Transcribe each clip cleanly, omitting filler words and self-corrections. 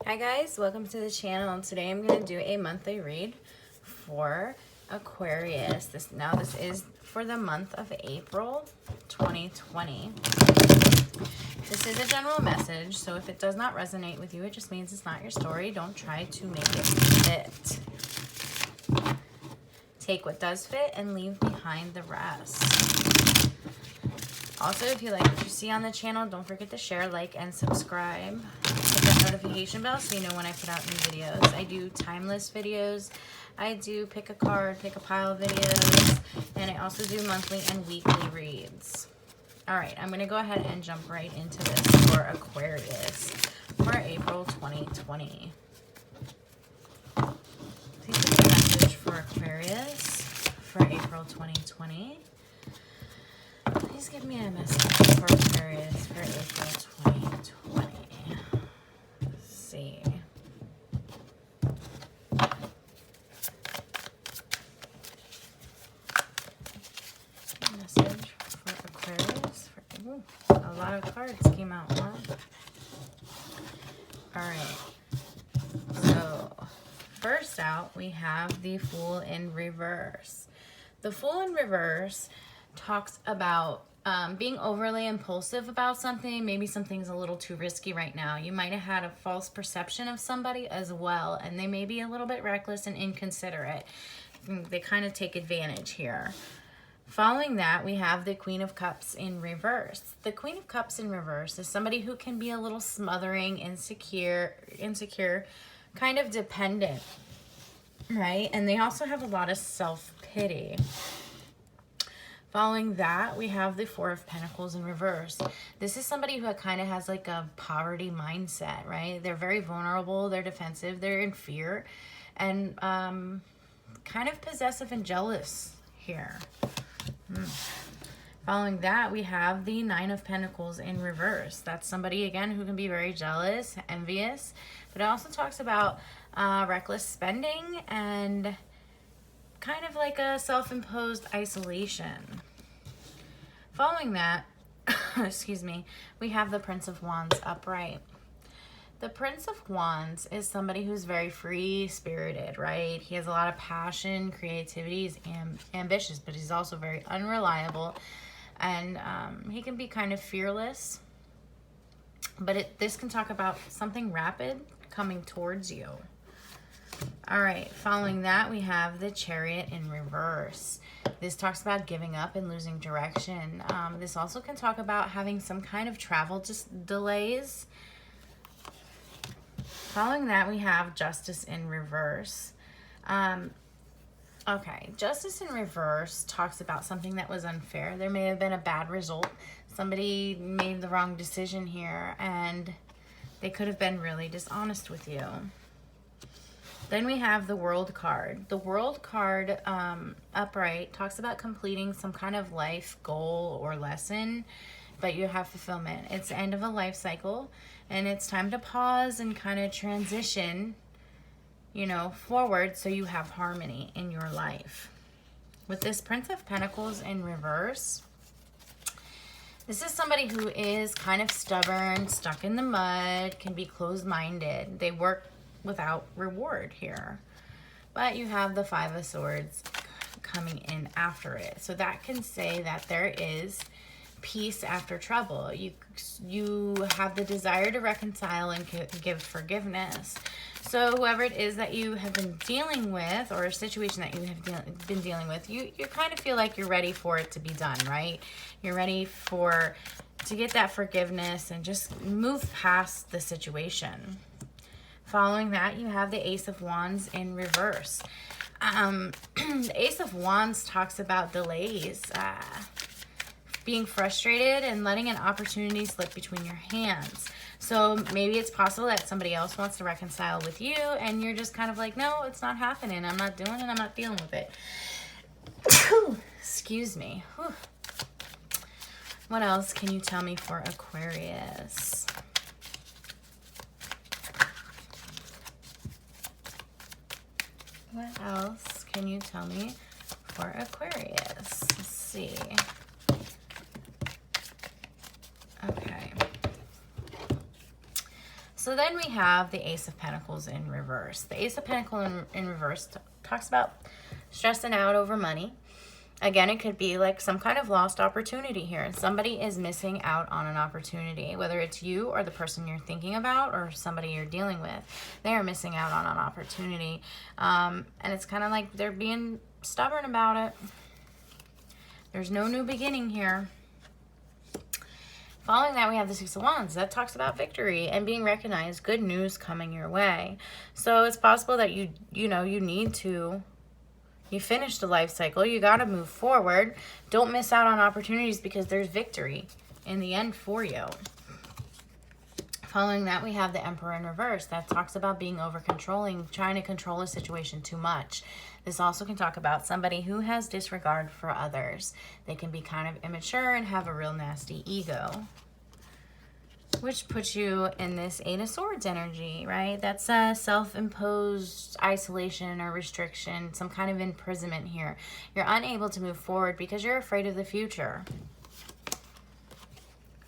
Hi guys, welcome to the channel. Today I'm going to do a monthly read for Aquarius. This is for the month of April 2020. This is a general message, so if it does not resonate with you, it just means it's not your story. Don't try to make it fit. Take what does fit and leave behind the rest. Also, if you like what you see on the channel, don't forget to share, like, and subscribe. Hit that notification bell so you know when I put out new videos. I do timeless videos. I do pick a card, pick a pile videos. And I also do monthly and weekly reads. Alright, I'm going to go ahead and jump right into this for Aquarius for April 2020. Please give me a message for Aquarius for April 2020. Please give me a message for Aquarius for April 2020. Let's see. Message for Aquarius. A lot of cards came out. Huh? Alright. So, first out, we have the Fool in reverse. The Fool in reverse talks about being overly impulsive about something. Maybe something's a little too risky right now. You might have had a false perception of somebody as well, and they may be a little bit reckless and inconsiderate. They kind of take advantage here. Following that, we have the Queen of Cups in reverse. The Queen of Cups in reverse is somebody who can be a little smothering, insecure, kind of dependent, right? And they also have a lot of self-pity. Following that, we have the Four of Pentacles in reverse. This is somebody who kind of has like a poverty mindset, right? They're very vulnerable, they're defensive, they're in fear, and kind of possessive and jealous here. Following that, we have the Nine of Pentacles in reverse. That's somebody, again, who can be very jealous, envious, but it also talks about reckless spending and kind of like a self-imposed isolation. Following that, excuse me, we have the Prince of Wands upright. The Prince of Wands is somebody who's very free-spirited, right? He has a lot of passion, creativity, he's ambitious, but he's also very unreliable, and he can be kind of fearless. But this can talk about something rapid coming towards you. All right, following that, we have the Chariot in reverse. This talks about giving up and losing direction. This also can talk about having some kind of travel delays. Following that, we have Justice in reverse. Okay, Justice in reverse talks about something that was unfair. There may have been a bad result. Somebody made the wrong decision here, and they could have been really dishonest with you. Then we have the World card. The World card upright talks about completing some kind of life goal or lesson, but you have fulfillment. It's the end of a life cycle, and it's time to pause and kind of transition, you know, forward so you have harmony in your life. With this Prince of Pentacles in reverse, this is somebody who is kind of stubborn, stuck in the mud, can be closed-minded. They work without reward here. But you have the Five of Swords coming in after it. So that can say that there is peace after trouble. You have the desire to reconcile and give forgiveness. So whoever it is that you have been dealing with, or a situation that you have been dealing with, you kind of feel like you're ready for it to be done, right? You're ready to get that forgiveness and just move past the situation. Following that, you have the Ace of Wands in reverse. The Ace of Wands talks about delays, being frustrated and letting an opportunity slip between your hands. So maybe it's possible that somebody else wants to reconcile with you, and you're just kind of like, no, it's not happening. I'm not doing it. I'm not dealing with it. Excuse me. Whew. What else can you tell me for Aquarius? What else can you tell me for Aquarius? Let's see. Okay. So then we have the Ace of Pentacles in reverse. The Ace of Pentacles in reverse talks about stressing out over money. Again, it could be like some kind of lost opportunity here. Somebody is missing out on an opportunity, whether it's you or the person you're thinking about or somebody you're dealing with. They are missing out on an opportunity. And it's kind of like they're being stubborn about it. There's no new beginning here. Following that, we have the Six of Wands. That talks about victory and being recognized. Good news coming your way. So it's possible that you finished the life cycle. You got to move forward. Don't miss out on opportunities because there's victory in the end for you. Following that, we have the Emperor in reverse. That talks about being over-controlling, trying to control a situation too much. This also can talk about somebody who has disregard for others. They can be kind of immature and have a real nasty ego, which puts you in this Eight of Swords energy, right? That's a self-imposed isolation or restriction, some kind of imprisonment here. You're unable to move forward because you're afraid of the future.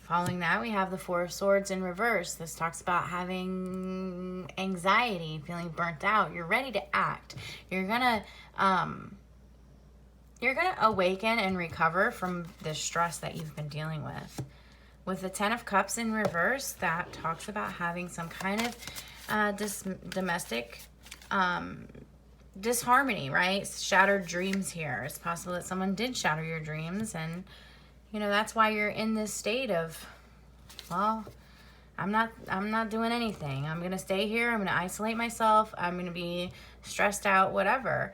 Following that, we have the Four of Swords in reverse. This talks about having anxiety, feeling burnt out. You're ready to act. You're gonna awaken and recover from the stress that you've been dealing with. With the Ten of Cups in reverse, that talks about having some kind of domestic disharmony, right? Shattered dreams here. It's possible that someone did shatter your dreams, and that's why you're in this state of, well, I'm not doing anything. I'm going to stay here. I'm going to isolate myself. I'm going to be stressed out, whatever.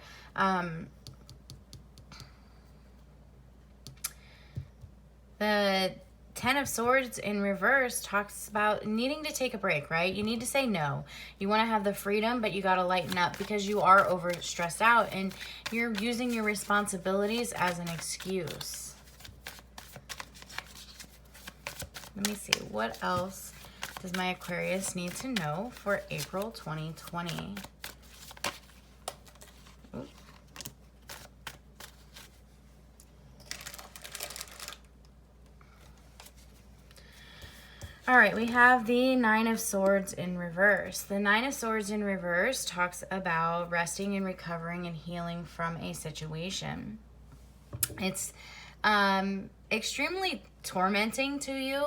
The Ten of Swords in reverse talks about needing to take a break, right? You need to say no. You want to have the freedom, but you got to lighten up because you are over stressed out and you're using your responsibilities as an excuse. Let me see, what else does my Aquarius need to know for April 2020? Ooh. All right, we have the Nine of Swords in reverse. The Nine of Swords in reverse talks about resting and recovering and healing from a situation. It's extremely tormenting to you,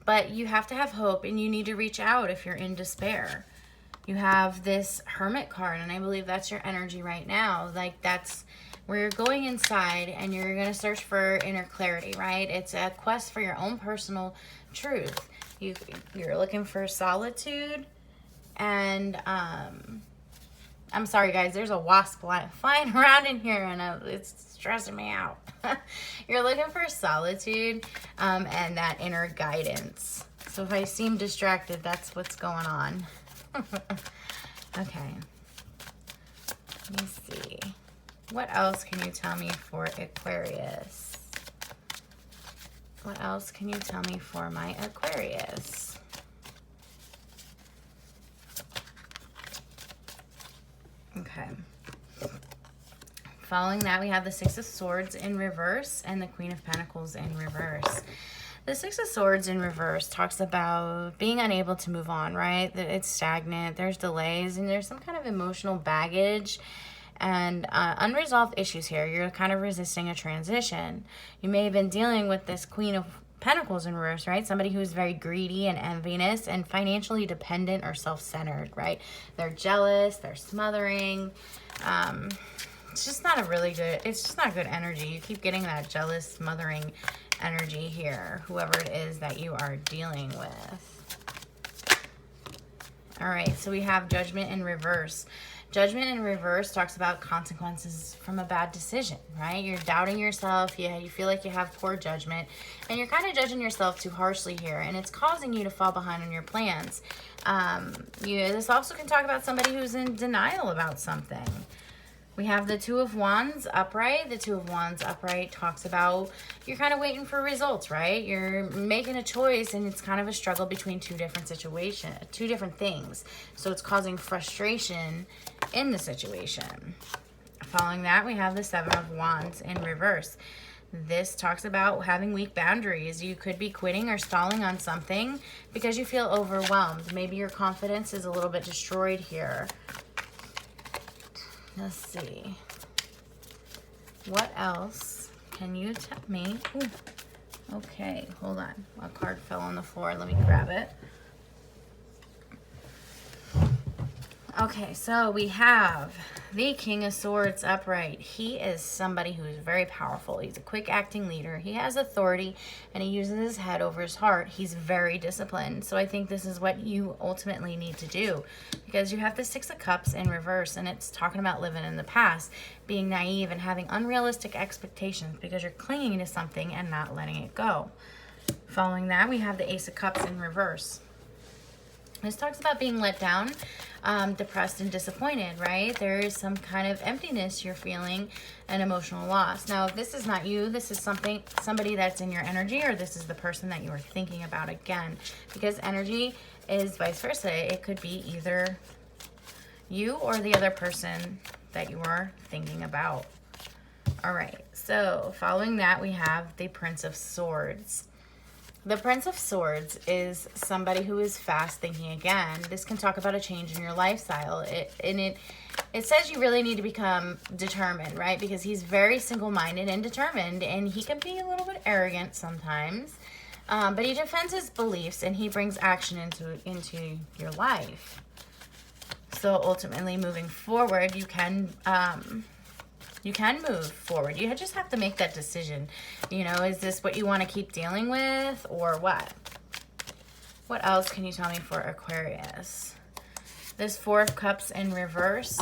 but you have to have hope and you need to reach out if you're in despair. You have this Hermit card, and I believe that's your energy right now. Like, that's where you're going inside and you're going to search for inner clarity, right? It's a quest for your own personal truth. You're looking for solitude, and I'm sorry guys, there's a wasp flying around in here and it's stressing me out. You're looking for solitude and that inner guidance. So if I seem distracted, that's what's going on. Okay. Let me see. What else can you tell me for Aquarius? What else can you tell me for my Aquarius? Okay. Following that, we have the Six of Swords in reverse and the Queen of Pentacles in reverse. The Six of Swords in reverse talks about being unable to move on, right? That it's stagnant, there's delays, and there's some kind of emotional baggage and unresolved issues here. You're kind of resisting a transition. You may have been dealing with this Queen of Pentacles in reverse, right? Somebody who's very greedy and envious and financially dependent or self-centered, right? They're jealous, they're smothering. It's just not good energy. You keep getting that jealous, smothering energy here, whoever it is that you are dealing with. All right, so we have Judgment in reverse. Judgment in reverse talks about consequences from a bad decision, right? You're doubting yourself. You feel like you have poor judgment, and you're kind of judging yourself too harshly here, and it's causing you to fall behind on your plans. This also can talk about somebody who's in denial about something. We have the Two of Wands upright. The Two of Wands upright talks about you're kind of waiting for results, right? You're making a choice and it's kind of a struggle between two different situations, two different things. So it's causing frustration in the situation. Following that, we have the Seven of Wands in reverse. This talks about having weak boundaries. You could be quitting or stalling on something because you feel overwhelmed. Maybe your confidence is a little bit destroyed here. Let's see. What else can you tell me? Ooh. Okay, hold on. A card fell on the floor. Let me grab it. Okay, so we have the King of Swords upright. He is somebody who is very powerful. He's a quick acting leader. He has authority and he uses his head over his heart. He's very disciplined. So I think this is what you ultimately need to do, because you have the Six of Cups in reverse and it's talking about living in the past, being naive and having unrealistic expectations because you're clinging to something and not letting it go. Following that, we have the Ace of Cups in reverse. This talks about being let down, depressed and disappointed, right? There is some kind of emptiness you're feeling and emotional loss. Now, if this is not you, this is somebody that's in your energy, or this is the person that you are thinking about again, because energy is vice versa. It could be either you or the other person that you are thinking about. All right, so following that, we have the Prince of Swords. The Prince of Swords is somebody who is fast thinking again. This can talk about a change in your lifestyle. It says you really need to become determined, right? Because he's very single-minded and determined, and he can be a little bit arrogant sometimes. But he defends his beliefs, and he brings action into your life. So ultimately, moving forward, you can move forward. You just have to make that decision. You know, is this what you want to keep dealing with or what? What else can you tell me for Aquarius? This Four of Cups in reverse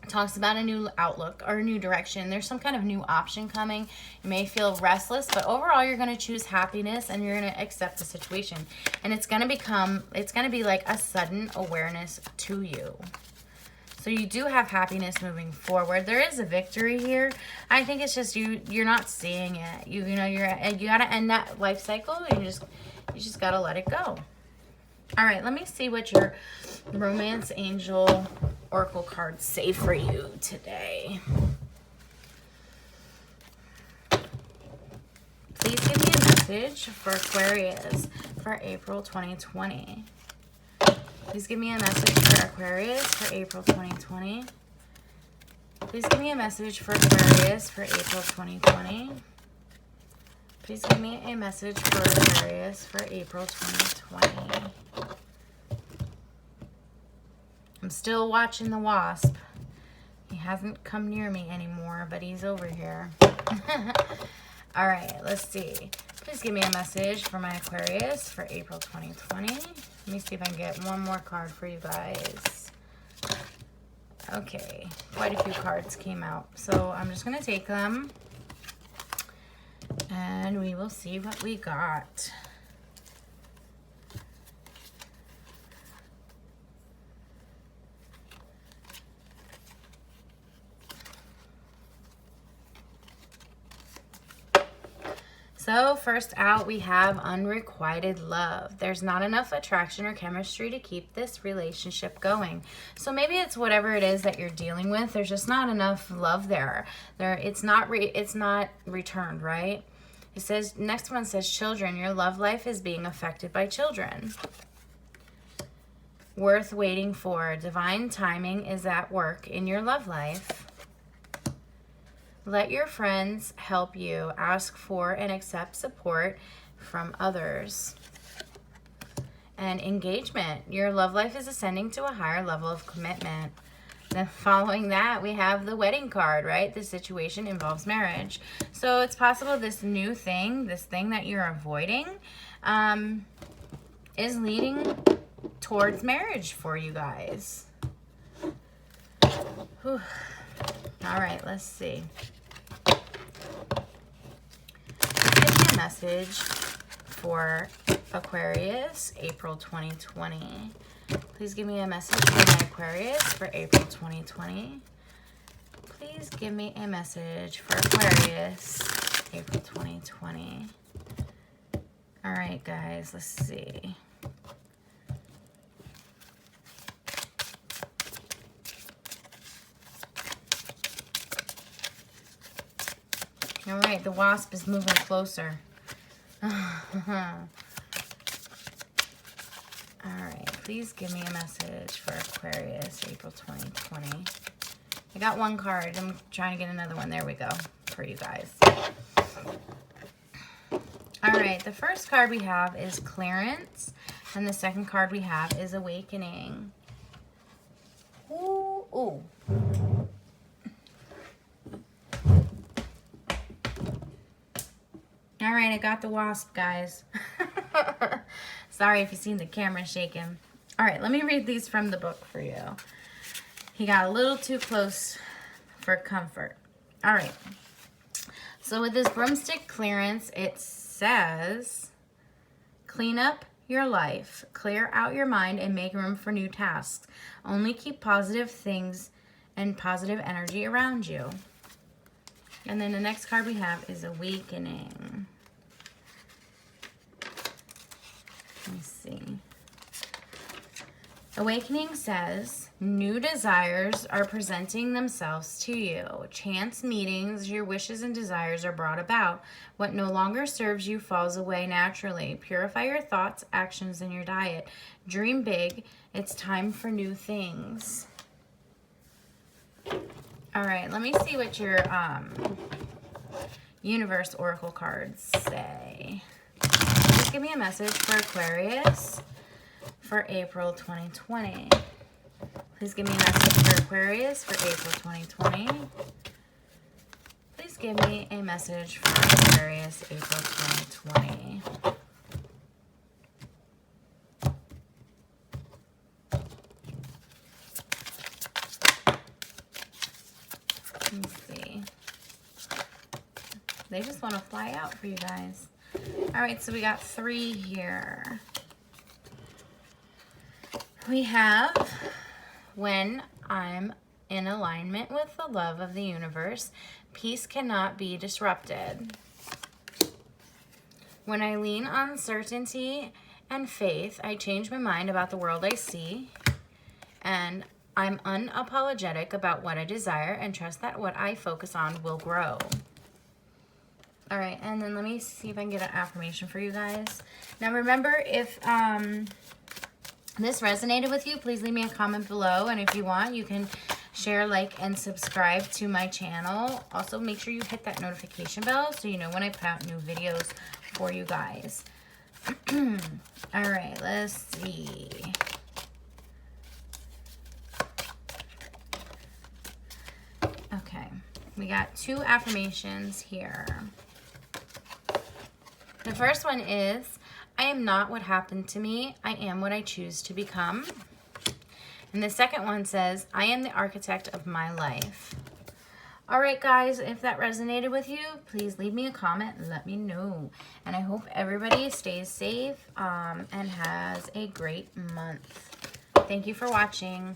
talks about a new outlook or a new direction. There's some kind of new option coming. You may feel restless, but overall you're going to choose happiness and you're going to accept the situation. And it's going to be like a sudden awareness to you. So you do have happiness moving forward. There is a victory here. I think it's just you're not seeing it. You got to end that life cycle. You just got to let it go. All right, let me see what your Romance Angel Oracle cards say for you today. Please give me a message for Aquarius for April 2020. Please give me a message for Aquarius for April 2020. Please give me a message for Aquarius for April 2020. Please give me a message for Aquarius for April 2020. I'm still watching the Wasp. He hasn't come near me anymore, but he's over here. All right, let's see. Please give me a message for my Aquarius for April 2020. Let me see if I can get one more card for you guys. Okay, quite a few cards came out. So I'm just going to take them and we will see what we got. So first out, we have unrequited love. There's not enough attraction or chemistry to keep this relationship going. So maybe it's whatever it is that you're dealing with. There's just not enough love there. It's not returned, right? It says, next one says children. Your love life is being affected by children. Worth waiting for. Divine timing is at work in your love life. Let your friends help you. Ask for and accept support from others. And engagement. Your love life is ascending to a higher level of commitment. Then following that, we have the wedding card, right? The situation involves marriage. So it's possible this new thing, this thing that you're avoiding, is leading towards marriage for you guys. Whew. All right, let's see. Give me a message for Aquarius, April 2020. Please give me a message for my Aquarius for April 2020. Please give me a message for Aquarius, April 2020. All right, guys, let's see. All right, the wasp is moving closer. All right, please give me a message for Aquarius, April 2020. I got one card. I'm trying to get another one. There we go for you guys. All right, the first card we have is Clearance, and the second card we have is Awakening. Ooh, ooh. All right, I got the wasp, guys. Sorry if you've seen the camera shaking. All right, let me read these from the book for you. He got a little too close for comfort. All right. So with this broomstick clearance, it says, clean up your life, clear out your mind, and make room for new tasks. Only keep positive things and positive energy around you. And then the next card we have is Awakening. Let me see. Awakening says, new desires are presenting themselves to you. Chance meetings, your wishes and desires are brought about. What no longer serves you falls away naturally. Purify your thoughts, actions, and your diet. Dream big. It's time for new things. All right, let me see what your universe oracle cards say. Just give me a message for Aquarius for April 2020. Please give me a message for Aquarius for April 2020. Please give me a message for Aquarius April 2020. Let me see. They just want to fly out for you guys. All right, so we got 3 here. We have, when I'm in alignment with the love of the universe, peace cannot be disrupted. When I lean on certainty and faith, I change my mind about the world I see, and I'm unapologetic about what I desire and trust that what I focus on will grow. All right, and then let me see if I can get an affirmation for you guys. Now remember, if this resonated with you, please leave me a comment below. And if you want, you can share, like, and subscribe to my channel. Also, make sure you hit that notification bell so you know when I put out new videos for you guys. All right, let's see. Okay, we got 2 affirmations here. The first one is, I am not what happened to me. I am what I choose to become. And the second one says, I am the architect of my life. All right, guys, if that resonated with you, please leave me a comment and let me know. And I hope everybody stays safe and has a great month. Thank you for watching.